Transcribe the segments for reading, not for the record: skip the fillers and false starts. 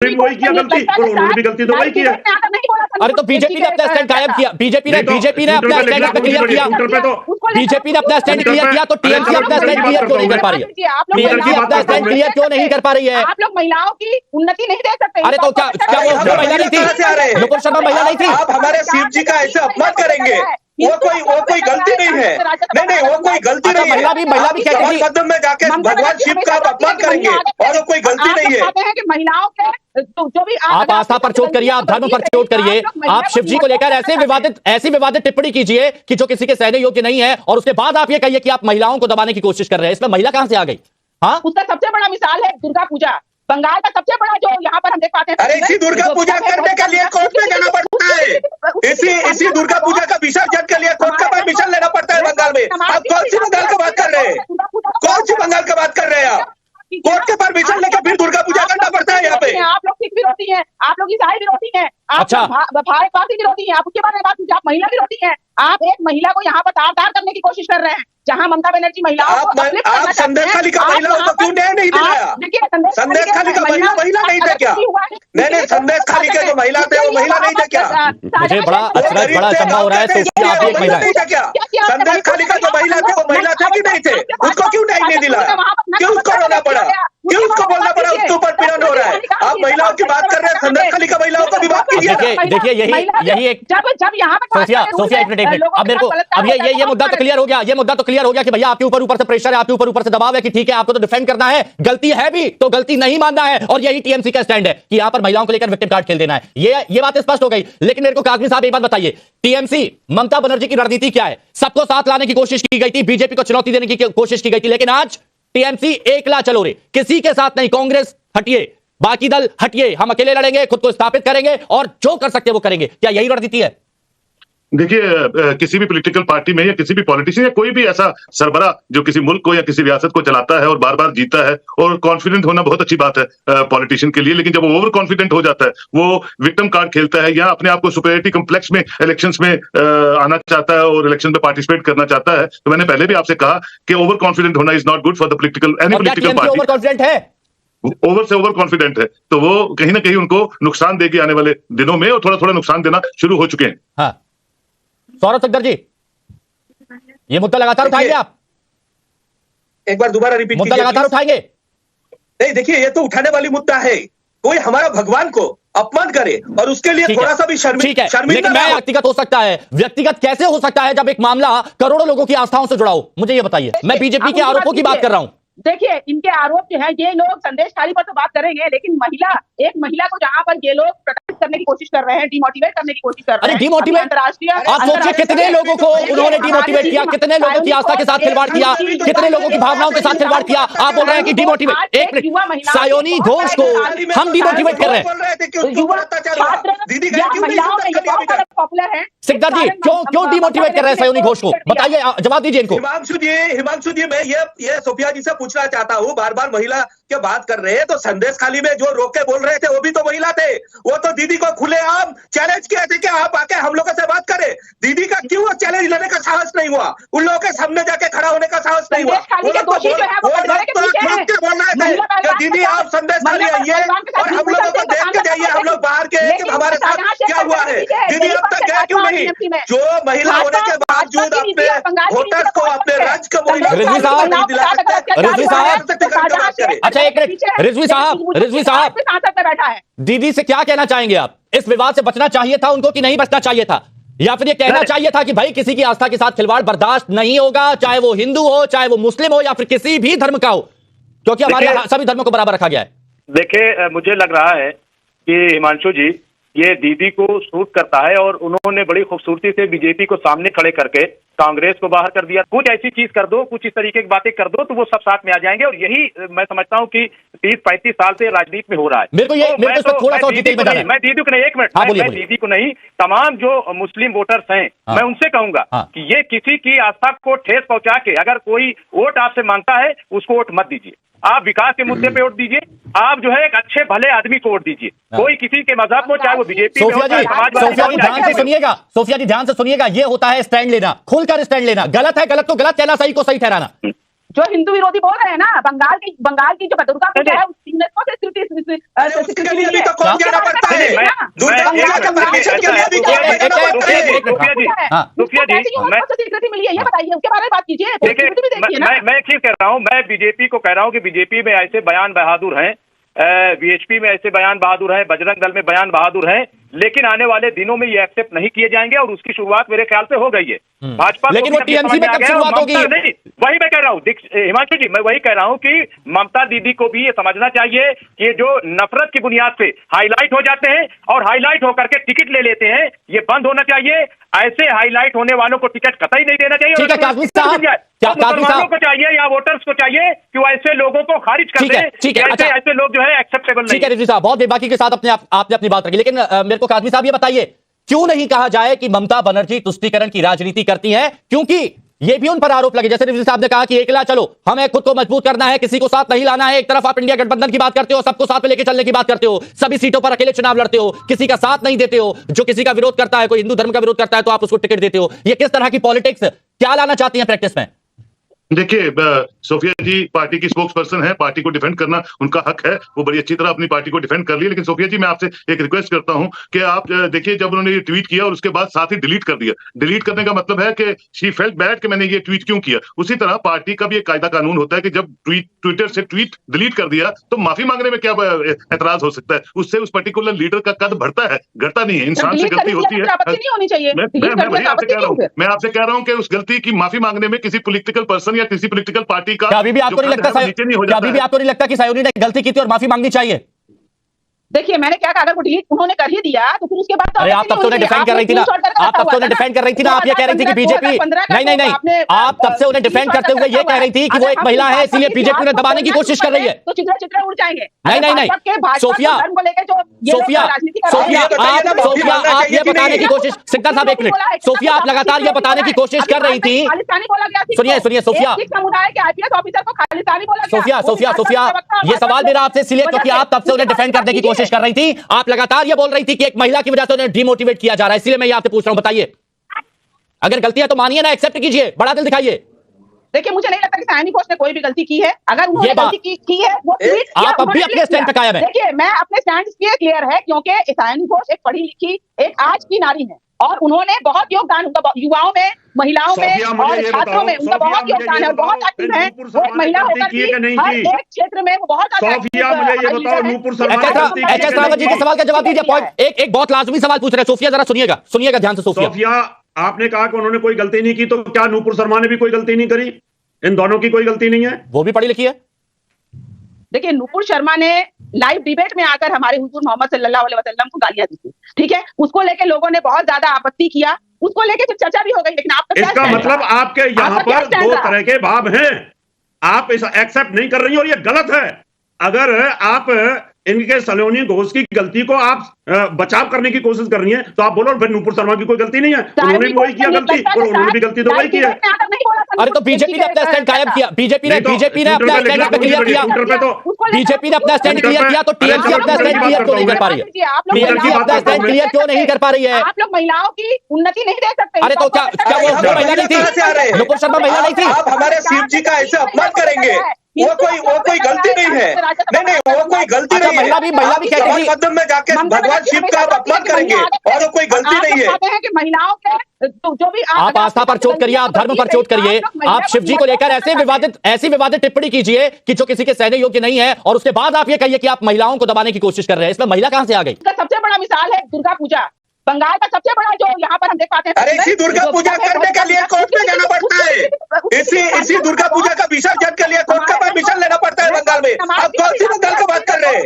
वही किया गलती, और उन्होंने भी गलती तो वही की है। अरे तो बीजेपी ने अपना स्टैंड कायम किया, बीजेपी ने अपना स्टैंड क्लियर किया, बीजेपी ने अपना स्टैंड क्लियर किया, तो टीएमसी अपना स्टैंड क्लियर क्यों नहीं कर पा रही है? टीएमसी अपना स्टैंड क्लियर क्यों नहीं कर पा रही है? आप लोग महिलाओं की उन्नति नहीं दे सकते। अरे तो क्या वो महिला नहीं थी? नुपुर शर्मा महिला नहीं थी? आप हमारे शिव जी का ऐसे अपमान करेंगे? वो कोई गलति नहीं है। नहीं, वो कोई गलती नहीं है। महिला भी कहती थी कदम में जाके भगवान शिव का अपमान करेंगे, और वो कोई गलती नहीं है। कि महिलाओं के जो भी आप आस्था पर चोट करिए, आप धर्म पर चोट करिए, आप शिव जी को लेकर ऐसी विवादित टिप्पणी कीजिए कि जो किसी के सहने योग्य नहीं है, और उसके बाद आप ये कहिए कि आप महिलाओं को दबाने की कोशिश कर रहे हैं। इसमें महिला कहां से आ गई? हाँ, उसका सबसे बड़ा मिसाल है दुर्गा पूजा, बंगाल का सबसे बड़ा जो यहाँ पर हम देख पाते हैं। अरे इसी दुर्गा पूजा करने के लिए कोर्ट में जाना पड़ता है। इसी दुर्गा पूजा का विसर्जन के लिए कोर्ट का परमिशन लेना पड़ता है बंगाल में। आप कौन सी बंगाल की बात कर रहे हैं? कौन सी बंगाल की बात कर रहे हैं आप? कोर्ट के परमिशन लेकर फिर दुर्गा पूजा करना पड़ता है यहाँ पे। आप लोग सिख विरोधी हैं, आप लोग ईसाई विरोधी हैं, आप अच्छा भारतवासी विरोधी हैं। आप उसके बारे में बात कीजिए, आप महिला विरोधी हैं। आप एक महिला को यहाँ पर तार करने की कोशिश कर रहे हैं, जहां ममता बनर्जी महिलाओं को आप संदेश खाली का महिलाओं को क्यों न्याय नहीं दिलाया? संदेश खाली का महिला नहीं थे क्या? नहीं, संदेश खाली के जो महिला थे वो महिला नहीं थे क्या? मुझे बड़ा अचंभा हो रहा है। संदेश खाली का जो महिला थे वो महिला थे कि नहीं थे? उसको क्यों न्याय नहीं दिलाया? क्यों उसको रोना पड़ा? क्यों उसको बोलना पड़ा? उसके ऊपर पीड़न हो रहा है। आप महिलाओं की बात कर रहे हैं, संदेश खाली का महिलाओं को भी बात कीजिए। देखिए यही एक जब यहाँ पर सोफिया एक मिनट अब मेरे को अब ये मुद्दा तो क्लियर हो गया। ये मुद्दा तो क्लियर हो गया कि भैया आपके ऊपर से प्रेशर है, आपके ऊपर से दबाव है कि ठीक है आपको तो डिफेंड करना है, गलती है भी तो गलती नहीं मानना है, और यही टीएमसी का स्टैंड है कि यहाँ पर महिलाओं को लेकर विक्टिम कार्ड खेल देना है। ये बात स्पष्ट हो गई। लेकिन मेरे को काजमी साहब एक बात बताइए, टीएमसी ममता बनर्जी की रणनीति क्या है? सबको साथ लाने की कोशिश की गई थी, बीजेपी को चुनौती देने की कोशिश की गई थी, लेकिन आज टीएमसी एकला चलो रे, किसी के साथ नहीं। कांग्रेस हटिए, बाकी दल हटिए, हम अकेले लड़ेंगे, खुद को स्थापित करेंगे और जो कर सकते हैं वो करेंगे। क्या यही रणनीति है? देखिए, किसी भी पॉलिटिकल पार्टी में या किसी भी पॉलिटिशियन या कोई भी ऐसा सरबरा जो किसी मुल्क को या किसी रियासत को चलाता है और बार बार जीता है, और कॉन्फिडेंट होना बहुत अच्छी बात है पॉलिटिशियन के लिए, लेकिन जब वो ओवर कॉन्फिडेंट हो जाता है, वो विक्टिम कार्ड खेलता है या अपने आप को सुपेरियरिटी कॉम्प्लेक्स में इलेक्शंस में आना चाहता है और इलेक्शन में पार्टिसिपेट करना चाहता है, तो मैंने पहले भी आपसे कहा कि ओवर कॉन्फिडेंट होना is not good for the any political party. Over confident है, ओवर से ओवर कॉन्फिडेंट है, तो वो कहीं ना कहीं उनको नुकसान देगी आने वाले दिनों में, और थोड़ा थोड़ा नुकसान देना शुरू हो चुके हैं। हाँ, सौरभ सिकदर जी, ये मुद्दा लगातार उठाएंगे आप? एक बार दोबारा रिपीट मुद्दा लगातार उठाएंगे? नहीं, देखिए ये तो उठाने वाली मुद्दा है। कोई हमारा भगवान को अपमान करे और उसके लिए थोड़ा सा भी शर्मिंदा, लेकिन मैं व्यक्तिगत हो सकता है, व्यक्तिगत कैसे हो सकता है जब एक मामला करोड़ों लोगों की आस्थाओं से जुड़ा हो? मुझे ये बताइए। मैं बीजेपी के आरोपों की बात कर रहा हूं। देखिए, इनके आरोप जो है, ये लोग संदेश खाली पर तो बात करेंगे, लेकिन एक महिला को जहां पर ये लोग प्रोटेक्ट करने की कोशिश कर रहे हैं, डिमोटिवेट करने की कोशिश कर रहे हैं। अरे डिमोटिवेट, अंतरराष्ट्रीय आप सोचिए कितने लोगों को उन्होंने डिमोटिवेट किया, कितने लोगों की आस्था के साथ खिलवाड़ किया, कितने लोगों की भावनाओं के साथ खिलवाड़ किया। आप बोल रहे हैं कि डिमोटिवेट। एक मिनट, सायोनी घोष को हम डिमोटिवेट कर रहे हैं। पॉपुलर है सिकदर जी, क्यों डिमोटिवेट कर रहे हैं सायोनी घोष को? बताइए, जवाब दीजिए इनको। हिमांशु जी, मैं ये सोफिया जी से पूछना चाहता हूँ, बार बार महिला की बात कर रहे हैं, तो संदेश खाली में जो रोक के बोल रहे थे वो भी तो महिला थे। वो तो दीदी को खुलेआम चैलेंज किए थे कि आप आके हम लोगों से बात करें। दीदी का क्यों चैलेंज लेने का साहस नहीं हुआ? उन लोगों के सामने जाके खड़ा होने का साहस नहीं हुआ? वो लोग तो बोल रहे थे कि दीदी आप संदेश खाली आइए और हम लोगों को देख के जाइए, हम लोग बाहर के कि हमारे साथ क्या हुआ है। दीदी अब तक गया क्यों नहीं? जो महिला होने के बावजूद अपने वोटर्स को, अपने राज्य को रिजवी साहब, अच्छा एक मिनट, रिजवी साहब बैठा है, दीदी से क्या कहना चाहेंगे आप? इस विवाद से बचना चाहिए था उनको कि नहीं बचना चाहिए था? या फिर ये कहना चाहिए था कि भाई किसी की आस्था के साथ खिलवाड़ बर्दाश्त नहीं होगा, चाहे वो हिंदू हो, चाहे वो मुस्लिम हो, या फिर किसी भी धर्म का हो, क्योंकि हमारे यहाँ सभी धर्मों को बराबर रखा गया है? देखिए, मुझे लग रहा है कि हिमांशु जी, ये दीदी को सूट करता है और उन्होंने बड़ी खूबसूरती से बीजेपी को सामने खड़े करके कांग्रेस को बाहर कर दिया। कुछ ऐसी चीज कर दो, कुछ इस तरीके की बातें कर दो तो वो सब साथ में आ जाएंगे, और यही मैं समझता हूँ कि 30-35 साल से राजनीति में हो रहा है। मैं दीदी को नहीं, एक मिनट, मैं दीदी को नहीं, तमाम जो मुस्लिम वोटर्स हैं, मैं उनसे कहूंगा कि ये किसी की आस्था को ठेस पहुंचा के अगर कोई वोट आपसे मांगता है उसको वोट मत दीजिए। आप विकास के मुद्दे पे वोट दीजिए, आप जो है एक अच्छे भले आदमी को वोट दीजिए। कोई किसी के मजहब को, चाहे वो बीजेपी में हो, सोफिया जी ध्यान से सुनिएगा, सोफिया जी ध्यान से सुनिएगा, ये होता है स्टैंड लेना, खुलकर स्टैंड लेना। गलत है गलत तो गलत कहना, सही को सही ठहराना। जो हिंदू विरोधी बोल रहे हैं ना, बंगाल की जो दुर्गा पूजा है यूनेस्को से उसके लिए भी तो कौन जाना पड़ता है? दुर्गा पूजा के परमिशन के लिए भी कौन जाना पड़ता है? सुफिया जी, स्वीकृति मिली है, ये बताइए, उसके बारे में बात कीजिए। मैं एक चीज कह रहा हूँ, मैं बीजेपी को कह रहा हूँ कि बीजेपी में ऐसे बयान बहादुर हैं, बीएचपी में ऐसे बयान बहादुर है, बजरंग दल में बयान बहादुर है, लेकिन आने वाले दिनों में ये एक्सेप्ट नहीं किए जाएंगे और उसकी शुरुआत मेरे ख्याल से हो गई है। भाजपा लेकिन वो टीएमसी में कब शुरुआत होगी? नहीं, वही मैं कह रहा हूँ हिमांशु जी, मैं वही कह रहा हूँ कि ममता दीदी को भी ये समझना चाहिए कि जो नफरत की बुनियाद से हाईलाइट हो जाते हैं और हाईलाइट होकर के टिकट ले लेते हैं, ये बंद होना चाहिए। ऐसे हाईलाइट होने वालों को टिकट कतई नहीं देना चाहिए। ठीक है काजमी साहब, मुसलमानों को चाहिए या वोटर्स को चाहिए कि वो ऐसे लोगों को खारिज कर दें। ठीक है, अच्छा, ऐसे लोग जो है एक्सेप्टेबल नहीं। ठीक है रिजवी साहब, बहुत बेबाकी के साथ आपने अपनी बात रखी, लेकिन मेरे को काजमी साहब ये बताइए, क्यों नहीं कहा जाए कि ममता बनर्जी तुष्टीकरण की राजनीति करती हैं? क्योंकि ये भी उन पर आरोप लगे, जैसे रिजवी साहब ने कहा कि एकला चलो, हमें खुद को मजबूत करना है, किसी को साथ नहीं लाना है। एक तरफ आप इंडिया गठबंधन की बात करते हो, सबको साथ में लेके चलने की बात करते हो, सभी सीटों पर अकेले चुनाव लड़ते हो, किसी का साथ नहीं देते हो। जो किसी का विरोध करता है, कोई हिंदू धर्म का विरोध करता है, तो आप उसको टिकट देते हो। ये किस तरह की पॉलिटिक्स क्या लाना चाहती है प्रैक्टिस में? देखिए, सोफिया जी पार्टी की स्पोक्स पर्सन है, पार्टी को डिफेंड करना उनका हक है, वो बड़ी अच्छी तरह अपनी पार्टी को डिफेंड कर लिया। लेकिन सोफिया जी, मैं आपसे एक रिक्वेस्ट करता हूं कि आप देखिए, जब उन्होंने ये ट्वीट किया और उसके बाद साथ ही डिलीट कर दिया, डिलीट करने का मतलब है कि शी फेल्ट बैड कि मैंने ये ट्वीट क्यों किया। उसी तरह पार्टी का भी एक कायदा कानून होता है कि जब ट्विटर से ट्वीट डिलीट कर दिया तो माफी मांगने में क्या एतराज हो सकता है? उससे उस पर्टिकुलर लीडर का कद बढ़ता है, घटता नहीं है। इंसान से गलती होती है, मैं आपसे कह रहा हूं कि उस गलती की माफी मांगने में किसी पॉलिटिकल पर्सन या किसी पॉलिटिकल पार्टी का अभी भी आपको नहीं लगता कि सायोनी ने गलती की थी और माफी मांगनी चाहिए? देखिए, मैंने क्या कहा, अगर वो डिलीट उन्होंने कर ही दिया तो फिर उसके बाद अरे आप तब से उन्हें डिफेंड कर रही थी ना, आप तब से उन्हें डिफेंड कर रही थी ना। आप ये कह रही थी कि बीजेपी नहीं, आप तब से उन्हें डिफेंड करते हुए ये कह रही थी कि वो एक महिला है, इसलिए बीजेपी उन्हें दबाने की कोशिश कर रही है। तो चित्रा उड़ जाएंगे। नहीं, सोफिया आप ये बताने की कोशिश, सिकंदर साहब एक मिनट, सोफिया आप लगातार ये बताने की कोशिश कर रही थी। सुनिए सोफिया, समुदाय के आईपीएस ऑफिसर को खालिस्तानी बोला गया। सोफिया, ये सवाल मेरा आपसे इसलिए क्योंकि आप तब से उन्हें डिफेंड करने की कोशिश कर रही थी। आप लगातार ये बोल रही थी कि एक महिला की वजह से उन्हें डिमोटिवेट किया जा रहा है, इसलिए मैं ये आपसे पूछ रहा हूं, बताइए। अगर गलती है तो मानिए ना, एक्सेप्ट कीजिए, बड़ा दिल दिखाइए। देखिए, मुझे नहीं लगता कि सायनी घोष ने कोई भी गलती की है। अगर उन्होंने गलती की है, वो आप अब भी अपने स्टैंड पे कायम है। देखिए, मैं अपने स्टैंड पे क्लियर है, क्योंकि सायनी घोष एक पढ़ी लिखी, एक आज की नारी है और उन्होंने बहुत योगदान, उनका युवाओं में, महिलाओं में और छात्रों में उनका बहुत योगदान है और बहुत एक्टिव है। वो एक महिला होकर भी हर एक क्षेत्र में वो बहुत एचएस रावत जी के सवाल का जवाब दीजिए। एक बहुत लाजमी सवाल पूछ रहे हैं सोफिया, जरा सुनिएगा ध्यान से। सोफिया, आपने कहा कि उन्होंने कोई गलती नहीं की, तो क्या नूपुर शर्मा ने भी कोई गलती नहीं करी? इन दोनों की कोई गलती नहीं है, वो भी पढ़ी लिखी है। देखिए, नूपुर शर्मा ने लाइव डिबेट में आकर हमारे हुजूर मोहम्मद सल्लल्लाहु अलैहि वसल्लम को गालियां दी थी, ठीक है, उसको लेके लोगों ने बहुत ज्यादा आपत्ति किया, उसको लेके फिर चर्चा भी हो गई। लेकिन आपका इसका मतलब आपके यहाँ पर दो तरह के भाव हैं, आप इसे एक्सेप्ट नहीं कर रही और ये गलत है। अगर आप इनके सलोनी घोष की गलती को आप बचाव करने की कोशिश कर रही हैं, तो आप बोलो फिर नूपुर शर्मा की कोई गलती नहीं है, उन्होंने भी वही किया गलती और उन्होंने भी गलती तो वही की है। अरे तो बीजेपी ने अपना स्टैंड कायम किया, बीजेपी ने अपना स्टैंड क्लियर किया, बीजेपी ने अपना स्टैंड क्लियर किया, तो टीएमसी अपना स्टैंड क्लियर क्यों नहीं कर पा रही है? टीएमसी अपना स्टैंड क्लियर क्यों नहीं कर पा रही है? आप लोग महिलाओं की उन्नति नहीं देख सकते। अरे तो क्या वो महिला नहीं थी? नूपुर शर्मा महिला नहीं थी? आप हमारे शिव जी का ऐसे अपमान करेंगे? वो कोई गलती नहीं है। नहीं, वो कोई गलती नहीं है। महिला भी कहती थी मध्यम में जाके भगवान शिव का आप अपमान करेंगे और वो कोई गलती नहीं है कि महिलाओं के जो भी आप आस्था पर चोट करिए, आप धर्म पर चोट करिए, आप शिव जी को लेकर ऐसी विवादित टिप्पणी कीजिए कि जो किसी के सहने योग्य नहीं है, और उसके बाद आप ये कहिए कि आप महिलाओं को दबाने की कोशिश कर रहे हैं। इसमें महिला कहां से आ गई? सबसे बड़ा मिसाल है दुर्गा पूजा, बंगाल का सबसे बड़ा जो यहाँ पर हम देख पाते हैं। अरे इसी दुर्गा पूजा करने के लिए कोर्ट में जाना पड़ता है, इसी दुर्गा पूजा का विसर्जन के लिए कोर्ट का परमिशन लेना पड़ता है बंगाल में। आप कौन सी बंगाल की बात कर रहे हैं?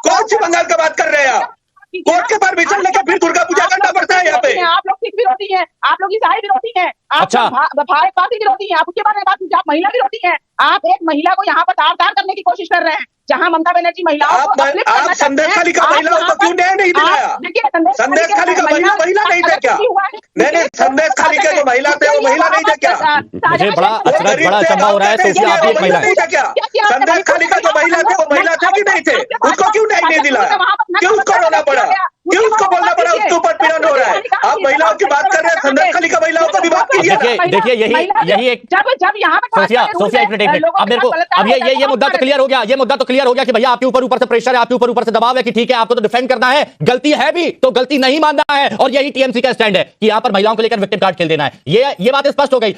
कौन सी बंगाल की बात कर रहे हैं आप? कोर्ट के परमिशन लेकर फिर दुर्गा पूजा करना पड़ता है यहाँ पे। आप लोग सिख विरोधी हैं, आप लोग ईसाई विरोधी हैं, अच्छा भारतवासी विरोधी हैं, आप उसके बारे में बात कीजिए। आप महिला विरोधी हैं, आप एक महिला को यहाँ पर तार करने की कोशिश कर रहे हैं, जहां ममता बनर्जी महिलाओं को आप संदेश खाली का महिलाओं को क्यों न्याय नहीं दिलाया? संदेश खाली का महिला नहीं थे क्या? नहीं, संदेश खाली के जो महिला थे वो महिला नहीं थे क्या? मुझे बड़ा अचंभा हो रहा है। सोफिया, आप एक महिला है क्या? संदेश खाली का जो महिला थे वो महिला थे कि नहीं थे? उसको क्यों न्याय नहीं दिलाया? क्यों उसको रोना पड़ा? क्यों उसको बोलना पड़ा? उसके ऊपर पीड़न हो रहा है। आप महिलाओं की बात कर रहे हैं, संदेश खाली का महिलाओं को भी बात कीजिए। देखिए यही एक जब यहाँ पे सोफिया एक मिनट अब मेरे को अब ये मुद्दा तो क्लियर हो गया, ये मुद्दा तो क्लियर हो गया कि भैया आपके ऊपर से प्रेशर है, आपके ऊपर से दबाव है कि ठीक है आपको तो डिफेंड करना है, गलती है भी तो गलती नहीं मानना है, और यही टीएमसी का स्टैंड है कि यहां पर महिलाओं को लेकर विक्टिम कार्ड खेल देना है। ये बात स्पष्ट हो गई।